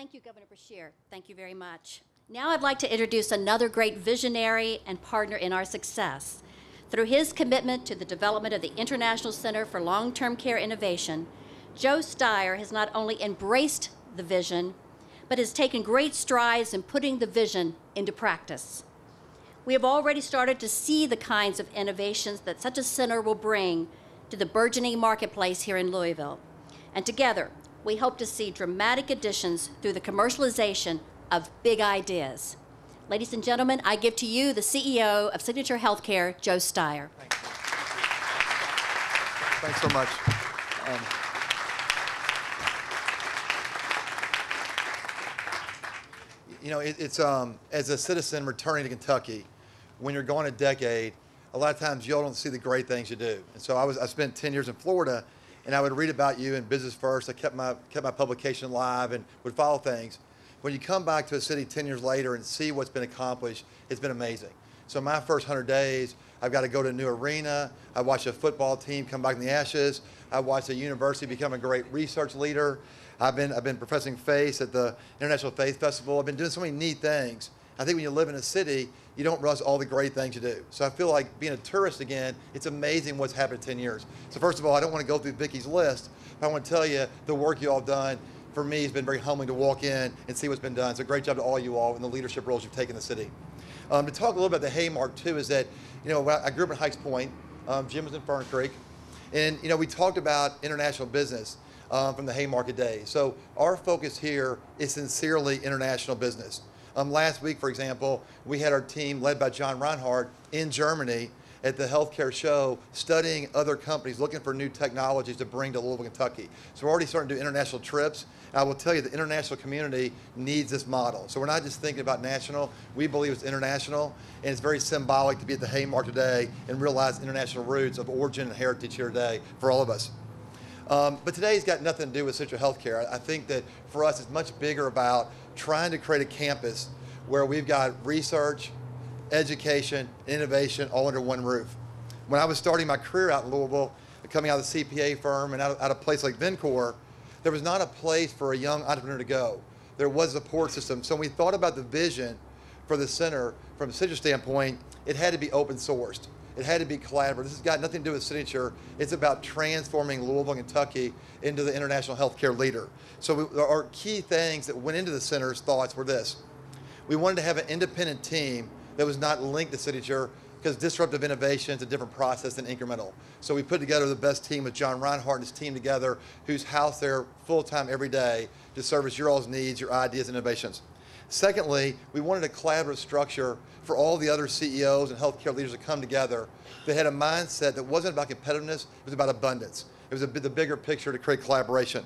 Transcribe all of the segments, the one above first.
Thank you, Governor Beshear. Thank you very much. Now I'd like to introduce another great visionary and partner in our success. Through his commitment to the development of the International Center for Long-Term Care Innovation, Joe Steier has not only embraced the vision, but has taken great strides in putting the vision into practice. We have already started to see the kinds of innovations that such a center will bring to the burgeoning marketplace here in Louisville. And together, we hope to see dramatic additions through the commercialization of big ideas. Ladies and gentlemen, I give to you the CEO of Signature Healthcare, Joe Steier. Thanks so much. You know, as a citizen returning to Kentucky, when you're gone a decade, a lot of times you don't see the great things you do. And so I spent 10 years in Florida, and I would read about you in Business First. I kept my publication live and would follow things. When you come back to a city 10 years later and see what's been accomplished, it's been amazing. So my first 100 days, I've got to go to a new arena. I watched a football team come back in the ashes. I watched a university become a great research leader. I've been professing faith at the International Faith Festival. I've been doing so many neat things. I think when you live in a city, you don't realize all the great things you do. So I feel like being a tourist again, it's amazing what's happened in 10 years. So first of all, I don't want to go through Vicki's list, but I want to tell you the work you all have done. For me, it's been very humbling to walk in and see what's been done. So great job to all you all in the leadership roles you've taken in the city. To talk a little about the Haymarket too is that, you know, I grew up in Hikes Point. Jim was in Fern Creek. And, you know, we talked about international business from the Haymarket days. So our focus here is sincerely international business. Last week, for example, we had our team led by John Reinhardt in Germany at the healthcare show, studying other companies, looking for new technologies to bring to Louisville, Kentucky. So we're already starting to do international trips. I will tell you, the international community needs this model. So we're not just thinking about national, we believe it's international, and it's very symbolic to be at the Haymarket today and realize international roots of origin and heritage here today for all of us. But today's got nothing to do with Central Healthcare. I think that for us, it's much bigger about trying to create a campus where we've got research, education, innovation all under one roof. When I was starting my career out in Louisville, coming out of the CPA firm and out of a place like Vencor, there was not a place for a young entrepreneur to go. There was a support system. So when we thought about the vision for the center, from a Signature standpoint, it had to be open sourced. It had to be collaborative. This has got nothing to do with Signature. It's about transforming Louisville, Kentucky into the international healthcare leader. So our key things that went into the center's thoughts were this. We wanted to have an independent team that was not linked to Signature, because disruptive innovation is a different process than incremental. So we put together the best team with John Reinhardt and his team together, who's housed there full-time every day to service your all's needs, your ideas, and innovations. Secondly, we wanted a collaborative structure for all the other CEOs and healthcare leaders to come together that had a mindset that wasn't about competitiveness, it was about abundance. It was the bigger picture to create collaboration.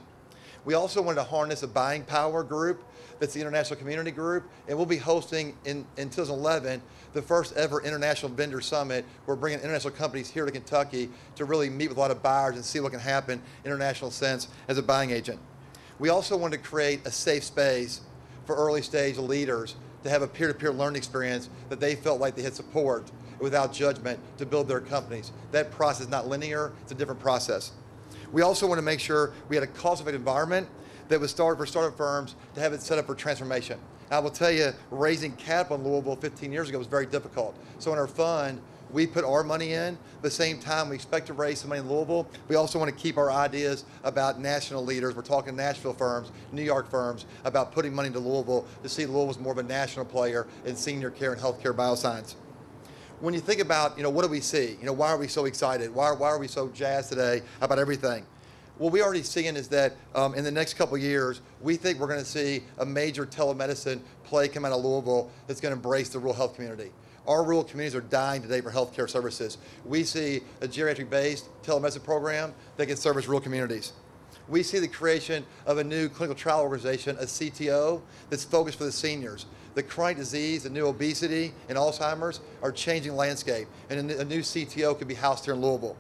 We also wanted to harness a buying power group that's the International Community Group, and we'll be hosting in 2011 the first ever International Vendor Summit. We're bringing international companies here to Kentucky to really meet with a lot of buyers and see what can happen in international sense as a buying agent. We also wanted to create a safe space for early stage leaders to have a peer-to-peer learning experience that they felt like they had support without judgment to build their companies. That process is not linear, it's a different process. We also want to make sure we had a cost-effective environment that was started for startup firms to have it set up for transformation. I will tell you, raising capital in Louisville 15 years ago was very difficult. So in our fund, we put our money in. At the same time, we expect to raise some money in Louisville. We also want to keep our ideas about national leaders. We're talking Nashville firms, New York firms, about putting money into Louisville to see Louisville as more of a national player in senior care and healthcare bioscience. When you think about, what do we see? Why are we so excited? Why are we so jazzed today about everything? What we already seeing is that in the next couple of years, we think we're going to see a major telemedicine play come out of Louisville that's going to embrace the rural health community. Our rural communities are dying today for healthcare services. We see a geriatric-based telemedicine program that can service rural communities. We see the creation of a new clinical trial organization, a CTO, that's focused for the seniors. The chronic disease, the new obesity, and Alzheimer's are changing landscape, and a new CTO could be housed here in Louisville.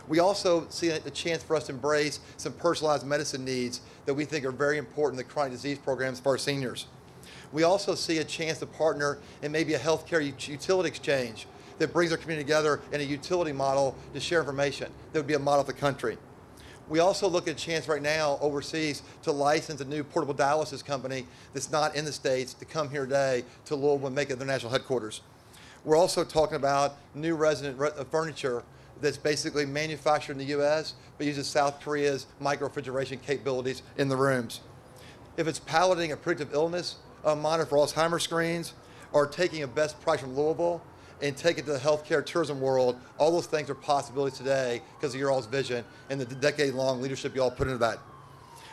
We also see a chance for us to embrace some personalized medicine needs that we think are very important in the chronic disease programs for our seniors. We also see a chance to partner in maybe a healthcare utility exchange that brings our community together in a utility model to share information. That would be a model of the country. We also look at a chance right now overseas to license a new portable dialysis company that's not in the States to come here today to Louisville and make it their national headquarters. We're also talking about new resident furniture that's basically manufactured in the U.S. but uses South Korea's micro-refrigeration capabilities in the rooms. If it's piloting a predictive illness monitor for Alzheimer's screens, or taking a best price from Louisville and take it to the healthcare tourism world, all those things are possibilities today because of your all's vision and the decade-long leadership you all put into that.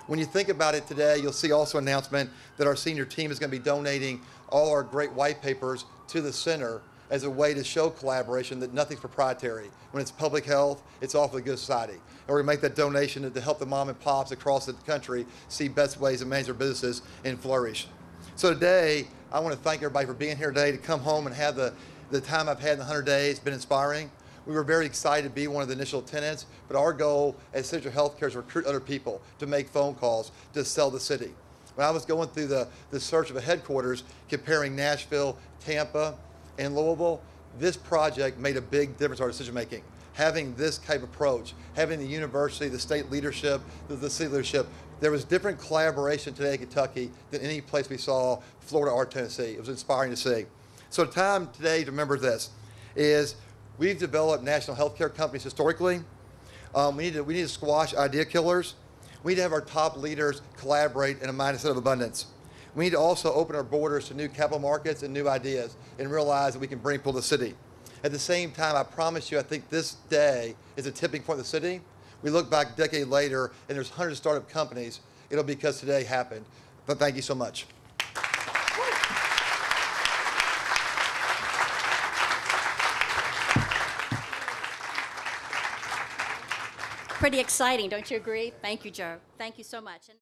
When you think about it today, you'll see also an announcement that our senior team is going to be donating all our great white papers to the center as a way to show collaboration that nothing's proprietary. When it's public health, it's all for the good society. And we're going to make that donation to help the mom and pops across the country see best ways to manage their businesses and flourish. So today, I want to thank everybody for being here today, to come home and have the time I've had in the 100 days. It's been inspiring. We were very excited to be one of the initial tenants, but our goal at Central Healthcare is to recruit other people, to make phone calls, to sell the city. When I was going through the search of a headquarters, comparing Nashville, Tampa, and Louisville, this project made a big difference in our decision making. Having this type of approach, having the university, the state leadership, the city leadership, there was different collaboration today in Kentucky than any place we saw, Florida or Tennessee. It was inspiring to see. So the time today to remember this is we've developed national healthcare companies historically. We need to squash idea killers. We need to have our top leaders collaborate in a mindset of abundance. We need to also open our borders to new capital markets and new ideas and realize that we can bring people to the city. At the same time, I promise you, I think this day is a tipping point in the city. We look back a decade later and there's hundreds of startup companies. It'll be because today happened. But thank you so much. Pretty exciting, don't you agree? Thank you, Joe. Thank you so much.